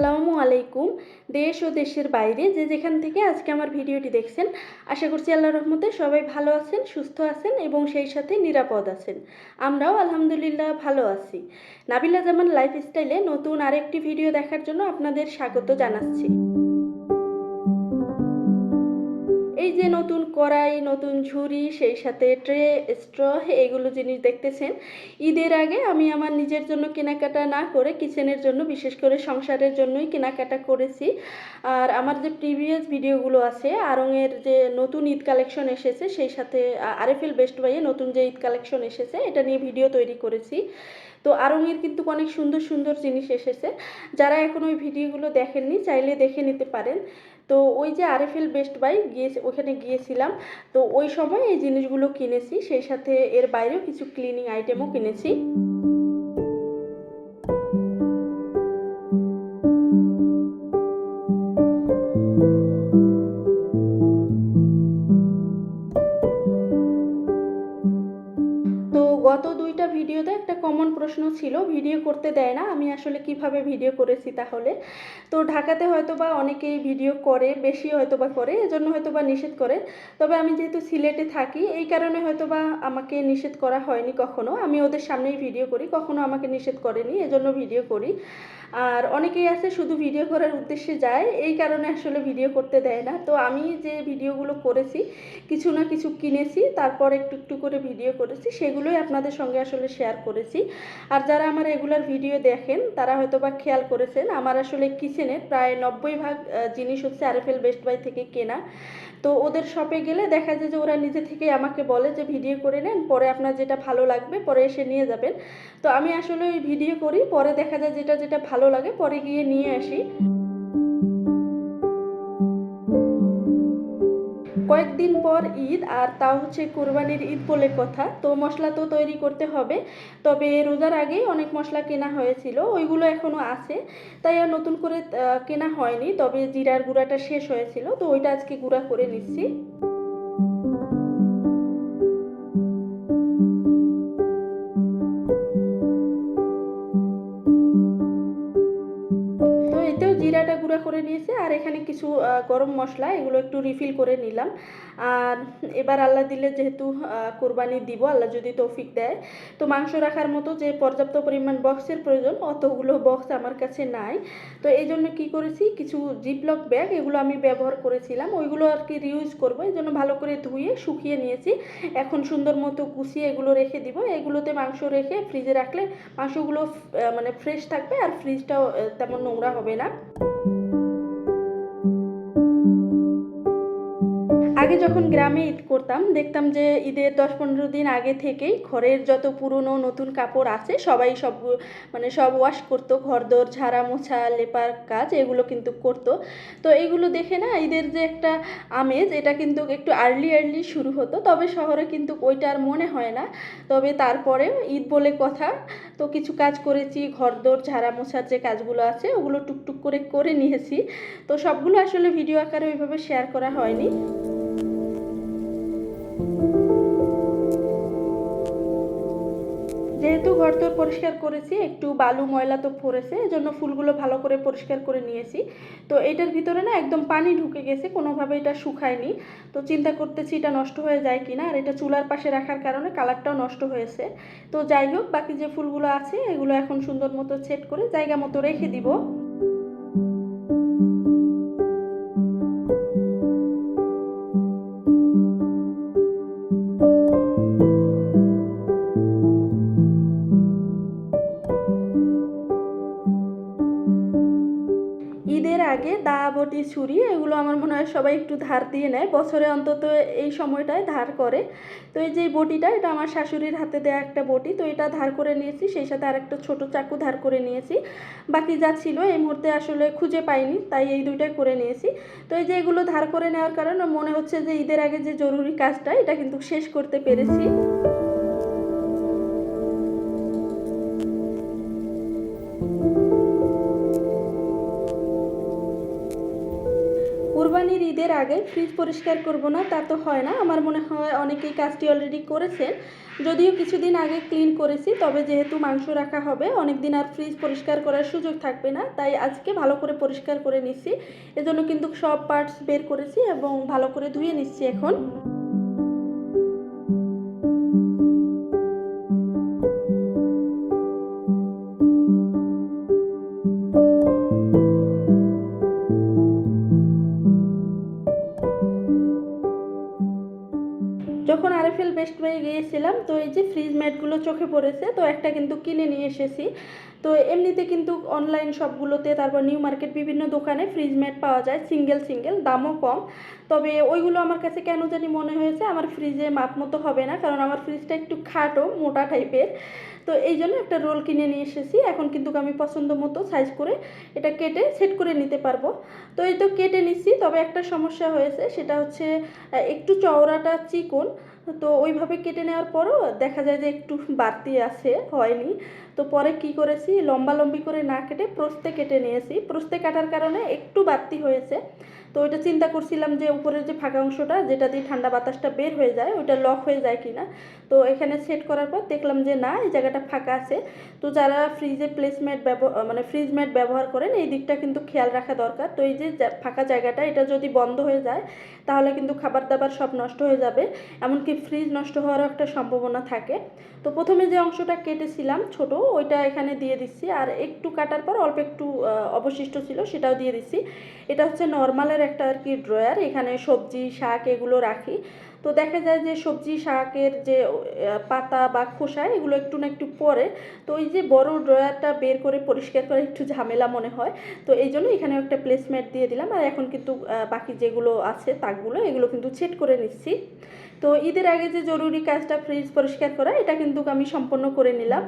আসসালামু আলাইকুম। দেশ ও দেশের বাইরে যে যেখান থেকে আজকে আমার ভিডিওটি দেখছেন, আশা করছি আল্লাহর রহমতে সবাই ভালো আছেন, সুস্থ আছেন এবং সেই সাথে নিরাপদ আছেন। আমরাও আলহামদুলিল্লাহ ভালো আছি। নাবিলা জামান লাইফস্টাইলে নতুন আরেকটি ভিডিও দেখার জন্য আপনাদের স্বাগত জানাচ্ছি। এই যে নতুন কড়াই, নতুন ঝুড়ি, সেই সাথে ট্রে, স্ট্র এগুলো জিনিস দেখতেছেন। ঈদের আগে আমি আমার নিজের জন্য কেনাকাটা না করে কিচেনের জন্য, বিশেষ করে সংসারের জন্যই কেনাকাটা করেছি। আর আমার যে প্রিভিয়াস ভিডিওগুলো আছে, আড়ংয়ের যে নতুন ঈদ কালেকশন এসেছে, সেই সাথে আরএফএল বেস্ট বাইয়ে নতুন যে ঈদ কালেকশন এসেছে, এটা নিয়ে ভিডিও তৈরি করেছি। তো আড়ংয়ের কিন্তু অনেক সুন্দর সুন্দর জিনিস এসেছে। যারা এখন ওই ভিডিওগুলো দেখেননি, চাইলে দেখে নিতে পারেন। তো ওই যে আরএফএল বেস্ট বাই ওখানে গিয়েছিলাম। তো ওই সময় এই জিনিসগুলো কিনেছি, সেই সাথে এর বাইরেও কিছু ক্লিনিং আইটেমও কিনেছি। তো গত দুইটা ভিডিওতে একটা কমন প্রশ্ন ছিল, ভিডিও করতে দেয় না, আমি আসলে কিভাবে ভিডিও করেছি তাহলে। তো ঢাকাতে হয়তো বা অনেকেই ভিডিও করে, বেশি হয়তো বা করে, এজন্য হয়তো বা নিষেধ করে। তবে আমি যেহেতু সিলেটে থাকি, এই কারণে হয়তো বা আমাকে নিষেধ করা হয়নি কখনো। আমি ওদের সামনেই ভিডিও করি, কখনো আমাকে নিষেধ করেনি, এজন্য ভিডিও করি। আর অনেকেই আছে শুধু ভিডিও করার উদ্দেশ্যে যায়, এই কারণে আসলে ভিডিও করতে দেয় না। তো আমি যে ভিডিওগুলো করেছি, কিছু না কিছু কিনেছি, তারপর একটু একটু করে ভিডিও করেছি, সেগুলোই আপনাদের সঙ্গে আসলে শেয়ার করেছি। আর যারা আমার রেগুলার ভিডিও দেখেন, তারা হয়তো বা খেয়াল করেছেন, আমার আসলে কিচেনের প্রায় 90% জিনিস হচ্ছে আরএফএল বেস্ট বাই থেকে কেনা। তো ওদের শপে গেলে দেখা যায় যে ওরা নিজে থেকেই আমাকে বলে যে ভিডিও করে নেন, পরে আপনার যেটা ভালো লাগবে পরে এসে নিয়ে যাবেন। তো আমি আসলে ওই ভিডিও করি, পরে দেখা যায় যেটা যেটা ভালো লাগে পরে গিয়ে নিয়ে আসি। কয়েকদিন পর ঈদ, আর তাও হচ্ছে কোরবানির ঈদ বলে কথা। তো মশলা তো তৈরি করতে হবে, তবে রোজার আগেই অনেক মশলা কেনা হয়েছিল, ওইগুলো এখনও আছে, তাই আর নতুন করে কেনা হয়নি। তবে জিরার গুঁড়াটা শেষ হয়েছিল, তো ওইটা আজকে গুঁড়া করে নিচ্ছি। তো এতেও জিরাটা গুঁড়া করে নিয়েছি, আর এখানে কিছু গরম মশলা, এগুলো একটু রিফিল করে নিলাম। আর এবার আল্লাহ দিলে, যেহেতু কোরবানি দিব, আল্লাহ যদি তৌফিক দেয়, তো মাংস রাখার মতো যে পর্যাপ্ত পরিমাণ বক্সের প্রয়োজন, অতগুলো বক্স আমার কাছে নাই। তো এই জন্য কী করেছি, কিছু জিপলক ব্যাগ, এগুলো আমি ব্যবহার করেছিলাম, ওইগুলো আর কি রিউজ করবো, এই জন্য ভালো করে ধুয়ে শুকিয়ে নিয়েছি। এখন সুন্দর মতো গুছিয়ে এগুলো রেখে দিব। এগুলোতে মাংস রেখে ফ্রিজে রাখলে মাংসগুলো মানে ফ্রেশ থাকবে, আর ফ্রিজটাও তেমন নোংরা হবে না। আগে যখন গ্রামে ঈদ করতাম, দেখতাম যে ঈদের 10-15 দিন আগে থেকেই ঘরের যত পুরনো নতুন কাপড় আছে সবাই সব ওয়াশ করতো, ঘরদোর ঝাড়া মোছা লেপার কাজ এগুলো কিন্তু করতো। তো এইগুলো দেখে না, ঈদের যে একটা আমেজ, এটা কিন্তু একটু আর্লি শুরু হতো। তবে শহরে কিন্তু ওইটা আর মনে হয় না। তবে তারপরেও ঈদ বলে কথা, তো কিছু কাজ করেছি, ঘরদোর ঝাড়া মোছার যে কাজগুলো আছে ওগুলো টুকটুক করে করে নিয়েছি। তো সবগুলো আসলে ভিডিও আকারে ওইভাবে শেয়ার করা হয়নি। যেহেতু ঘরদোর পরিষ্কার করেছি, একটু বালু ময়লা তো পড়েছে, এজন্য ফুলগুলো ভালো করে পরিষ্কার করে নিয়েছি। তো এটার ভিতরে না একদম পানি ঢুকে গেছে, কোনোভাবে এটা শুকায়নি। তো চিন্তা করতেছি এটা নষ্ট হয়ে যায় কিনা, আর এটা চুলার পাশে রাখার কারণে কালারটাও নষ্ট হয়েছে। তো যাই হোক, বাকি যে ফুলগুলো আছে এগুলো এখন সুন্দর মতো সেট করে জায়গা মতো রেখে দিব। ঈদের আগে দা, বটি, ছুরি এগুলো আমার মনে হয় সবাই একটু ধার দিয়ে নেয়, বছরে অন্তত এই সময়টায় ধার করে। তো এই যে বটিটা, এটা আমার শাশুড়ির হাতে দেয়া একটা বটি, তো এটা ধার করে নিয়েছি, সেই সাথে আরেকটা ছোট চাকু ধার করে নিয়েছি। বাকি যা ছিল এই মুহূর্তে আসলে খুঁজে পাইনি, তাই এই দুইটাই করে নিয়েছি। তো এই যে এগুলো ধার করে নেওয়ার কারণে মনে হচ্ছে যে ঈদের আগে যে জরুরি কাজটা, এটা কিন্তু শেষ করতে পেরেছি। কোরবানির ঈদে ঈদের আগে ফ্রিজ পরিষ্কার করব না তা তো হয় না। আমার মনে হয় অনেকেই কাজটি অলরেডি করেছেন। যদিও কিছুদিন আগে ক্লিন করেছি, তবে যেহেতু মাংস রাখা হবে অনেক দিন আর ফ্রিজ পরিষ্কার করার সুযোগ থাকবে না, তাই আজকে ভালো করে পরিষ্কার করে নিচ্ছি। এজন্য কিন্তু সব পার্টস বের করেছি এবং ভালো করে ধুয়ে নিচ্ছি এখন। যখন আরএফএল বেস্ট বাই গিয়েছিলাম, তো এই যে ফ্রিজ ম্যাটগুলো চোখে পড়েছে, তো একটা কিন্তু কিনে নিয়ে এসেছি। তো এমনিতে কিন্তু অনলাইন শপগুলোতে, তারপর নিউ মার্কেট, বিভিন্ন দোকানে ফ্রিজ ম্যাট পাওয়া যায় সিঙ্গেল সিঙ্গেল, দামও কম। তবে ওইগুলো আমার কাছে কেন জানি মনে হয়েছে আমার ফ্রিজে মাপ মতো হবে না, কারণ আমার ফ্রিজটা একটু খাটো, মোটা টাইপের। তো এই জন্য একটা রোল কিনে নিয়ে এসেছি। এখন কিন্তু আমি পছন্দ মতো সাইজ করে এটা কেটে সেট করে নিতে পারবো। তো এই তো কেটে নিচ্ছি, তবে একটা সমস্যা হয়েছে, সেটা হচ্ছে একটু চওড়াটা চিকন। তো ওইভাবে কেটে নেওয়ার পরও দেখা যায় যে একটু বাড়তি আছে, হয়নি। তো পরে কি করেছি, লম্বালম্বি করে না কেটে প্রস্থে কেটে নিয়েছি। প্রস্থে কাটার কারণে একটু বাড়তি হয়েছে। তো ওইটা চিন্তা করছিলাম যে উপরের যে ফাঁকা অংশটা, যেটা দিয়ে ঠান্ডা বাতাসটা বের হয়ে যায়, ওইটা লক হয়ে যায় কিনা। তো এখানে সেট করার পর দেখলাম যে না, এই জায়গাটা ফাঁকা আছে। তো যারা ফ্রিজে প্লেসমেট মানে ফ্রিজ ম্যাট ব্যবহার করেন, এই দিকটা কিন্তু খেয়াল রাখা দরকার। তো এই যে ফাঁকা জায়গাটা, এটা যদি বন্ধ হয়ে যায় তাহলে কিন্তু খাবার দাবার সব নষ্ট হয়ে যাবে, এমনকি ফ্রিজ নষ্ট হওয়ারও একটা সম্ভাবনা থাকে। তো প্রথমে যে অংশটা কেটেছিলাম ছোট, ওইটা এখানে দিয়ে দিচ্ছি, আর একটু কাটার পর অল্প একটু অবশিষ্ট ছিল, সেটাও দিয়ে দিচ্ছি। এটা হচ্ছে নর্মালের একটা আর কি ড্রয়ার, এখানে সবজি শাক এগুলো রাখি। তো দেখা যায় যে সবজি শাকের যে পাতা বা খোসা, এগুলো একটু না একটু পরে। তো এই যে বড় ড্রয়ারটা বের করে পরিষ্কার করা একটু ঝামেলা মনে হয়। তো এই জন্য এখানে একটা প্লেসমেট দিয়ে দিলাম। আর এখন কিন্তু বাকি যেগুলো আছে তাকগুলো, এগুলো কিন্তু সেট করে নিচ্ছি। তো ঈদের আগে যে জরুরি কাজটা ফ্রিজ পরিষ্কার করা, এটা কিন্তু আমি সম্পন্ন করে নিলাম।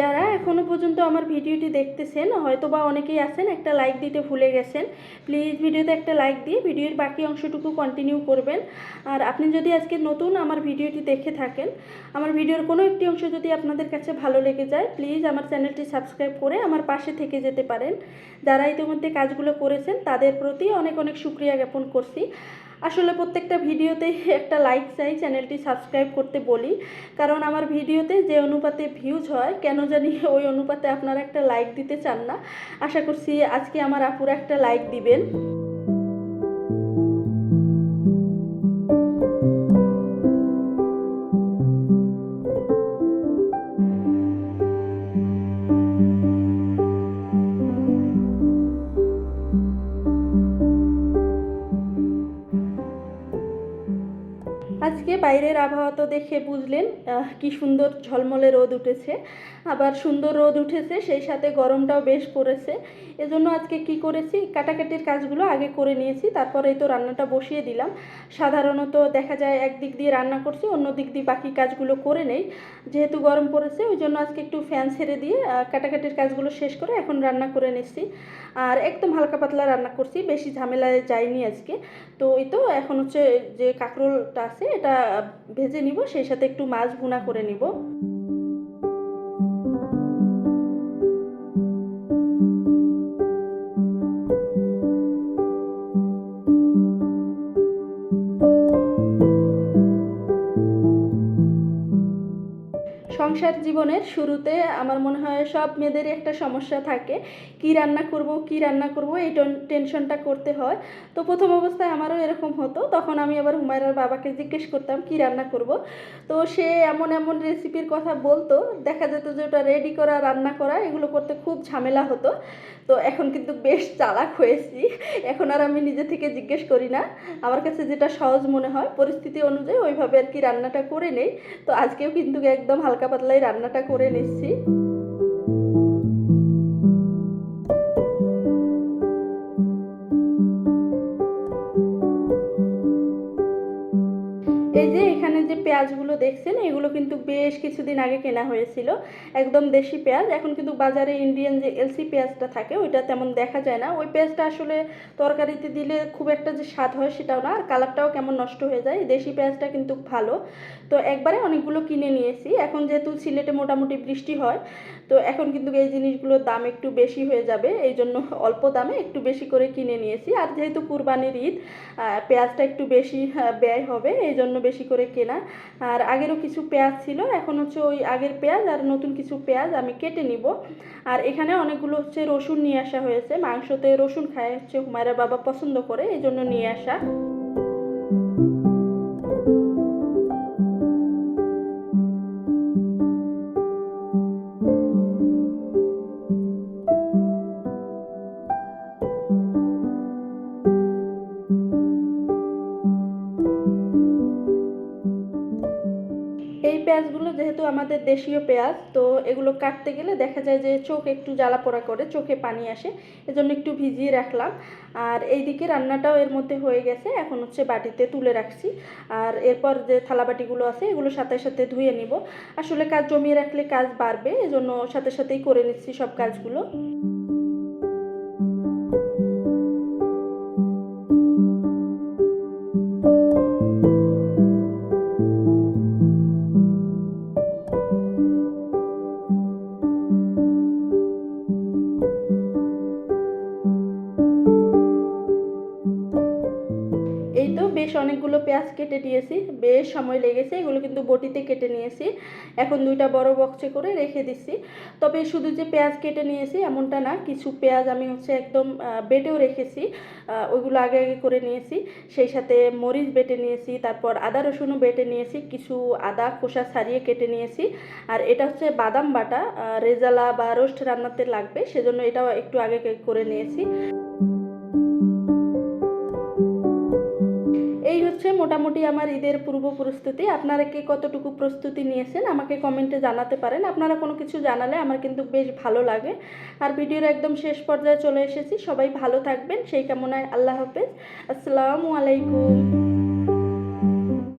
যারা এখনও পর্যন্ত আমার ভিডিওটি দেখতেছেন, হয়তো বা অনেকেই আছেন একটা লাইক দিতে ভুলে গেছেন। প্লিজ ভিডিওতে একটা লাইক দিয়ে ভিডিওর বাকি অংশটুকু কন্টিনিউ করবেন। আর আপনি যদি আজকে নতুন আমার ভিডিওটি দেখে থাকেন, আমার ভিডিওর কোনো একটি অংশ যদি আপনাদের কাছে ভালো লেগে যায়, প্লিজ আমার চ্যানেলটি সাবস্ক্রাইব করে আমার পাশে থেকে যেতে পারেন। যারা ইতিমধ্যে কাজগুলো করেছেন তাদের প্রতি অনেক অনেক শুকরিয়া জ্ঞাপন করছি। আসলে প্রত্যেকটা ভিডিওতেই একটা লাইক চাই, চ্যানেলটি সাবস্ক্রাইব করতে বলি, কারণ আমার ভিডিওতে যে অনুপাতে ভিউজ হয়, কেন জানি ওই অনুপাতে আপনারা একটা লাইক দিতে চান না। আশা করছি আজকে আমার আপুরা একটা লাইক দিবেন। আজকে বাইরের আবহাওয়া তো দেখে বুঝলেন কি সুন্দর ঝলমলে রোদ উঠেছে। আবার সুন্দর রোদ উঠেছে, সেই সাথে গরমটাও বেশ পড়েছে। এজন্য আজকে কি করেছি, কাটাকাটির কাজগুলো আগে করে নিয়েছি, তারপরেই তো রান্নাটা বসিয়ে দিলাম। সাধারণত দেখা যায় একদিক দিয়ে রান্না করছি, অন্য দিক দিয়ে বাকি কাজগুলো করে নেই। যেহেতু গরম পড়েছে, ওই জন্য আজকে একটু ফ্যান ছেড়ে দিয়ে কাটাকাটির কাজগুলো শেষ করে এখন রান্না করে নিচ্ছি। আর একদম হালকা পাতলা রান্না করছি, বেশি ঝামেলায় যাইনি আজকে। তো এই তো এখন হচ্ছে যে কাঁকরোলটা আছে, এটা ভেজে নিব, সেই সাথে একটু মাছ ভুনা করে নিব। সংসার জীবনের শুরুতে আমার মনে হয় সব মেয়েদেরই একটা সমস্যা থাকে, কি রান্না করব কি রান্না করব, এই টেনশনটা করতে হয়। তো প্রথম অবস্থায় আমারও এরকম হতো, তখন আমি আবার হুমায়রার বাবাকে জিজ্ঞেস করতাম কি রান্না করব। তো সে এমন এমন রেসিপির কথা বলতো, দেখা যেত যে ওটা রেডি করা রান্না করা এগুলো করতে খুব ঝামেলা হতো। তো এখন কিন্তু বেশ চালাক হয়েছি, এখন আর আমি নিজে থেকে জিজ্ঞেস করি না। আমার কাছে যেটা সহজ মনে হয় পরিস্থিতি অনুযায়ী ওইভাবে আর কি রান্নাটা করে নেই। তো আজকেও কিন্তু একদম হালকা পাতলাই রান্নাটা করে নিচ্ছি। এই যে এখানে এখানে যে পেঁয়াজগুলো দেখছেন এগুলো কিন্তু বেশ কিছুদিন আগে কেনা হয়েছিল, একদম দেশি পেঁয়াজ। এখন কিন্তু বাজারে ইন্ডিয়ান যে এলসি পেঁয়াজটা থাকে ওইটা তেমন দেখা যায় না। ওই পেঁয়াজটা আসলে তরকারিতে দিলে খুব একটা যে স্বাদ হয় সেটাও না, আর কালারটাও কেমন নষ্ট হয়ে যায়। দেশি পেঁয়াজটা কিন্তু ভালো। তো একবারে অনেকগুলো কিনে নিয়েছি। এখন যেহেতু সিলেটে মোটামুটি বৃষ্টি হয়, তো এখন কিন্তু এই জিনিসগুলোর দাম একটু বেশি হয়ে যাবে, এই জন্য অল্প দামে একটু বেশি করে কিনে নিয়েছি। আর যেহেতু কুরবানির ঈদ, পেঁয়াজটা একটু বেশি ব্যয় হবে, এই জন্য বেশি করে কেনা। আর আগেরও কিছু পেঁয়াজ ছিল, এখন হচ্ছে ওই আগের পেঁয়াজ আর নতুন কিছু পেঁয়াজ আমি কেটে নিব। আর এখানে অনেকগুলো হচ্ছে রসুন নিয়ে আসা হয়েছে, মাংসতে রসুন খায় হচ্ছে হুমায়রা বাবা পছন্দ করে, এই জন্য নিয়ে আসা। এই পেঁয়াজগুলো যেহেতু আমাদের দেশীয় পেঁয়াজ, তো এগুলো কাটতে গেলে দেখা যায় যে চোখ একটু জ্বালা পোড়া করে, চোখে পানি আসে, এজন্য একটু ভিজিয়ে রাখলাম। আর এইদিকে রান্নাটাও এর মধ্যে হয়ে গেছে, এখন হচ্ছে বাটিতে তুলে রাখছি। আর এরপর যে থালাবাটিগুলো আছে এগুলো সাথে সাথে ধুয়ে নিব। আসলে কাজ জমিয়ে রাখলে কাজ বাড়বে, এজন্য সাথে সাথেই করে নিচ্ছি সব কাজগুলো। এই তো বেশ অনেকগুলো পেঁয়াজ কেটে নিয়েছি, বেশ সময় লেগেছে, এগুলো কিন্তু বটিতে কেটে নিয়েছি। এখন দুইটা বড় বক্সে করে রেখে দিচ্ছি। তবে শুধু যে পেঁয়াজ কেটে নিয়েছি এমনটা না, কিছু পেঁয়াজ আমি হচ্ছে একদম বেটেও রেখেছি, ওইগুলো আগে আগে করে নিয়েছি। সেই সাথে মরিচ বেটে নিয়েছি, তারপর আদা রসুনও বেটে নিয়েছি, কিছু আদা খোসা ছাড়িয়ে কেটে নিয়েছি। আর এটা হচ্ছে বাদাম বাটা, রেজালা বা রোস্ট রান্নাতে লাগবে, সেজন্য এটাও একটু আগে করে নিয়েছি। এই হচ্ছে মোটামুটি আমার ঈদের পূর্ব প্রস্তুতি। আপনারা কে কতটুকু প্রস্তুতি নিয়েছেন আমাকে কমেন্টে জানাতে পারেন। আপনারা কোনো কিছু জানালে আমার কিন্তু বেশ ভালো লাগে। আর ভিডিওর একদম শেষ পর্যায়ে চলে এসেছি, সবাই ভালো থাকবেন সেই কামনায়। আল্লাহ হাফেজ, আসসালামু আলাইকুম।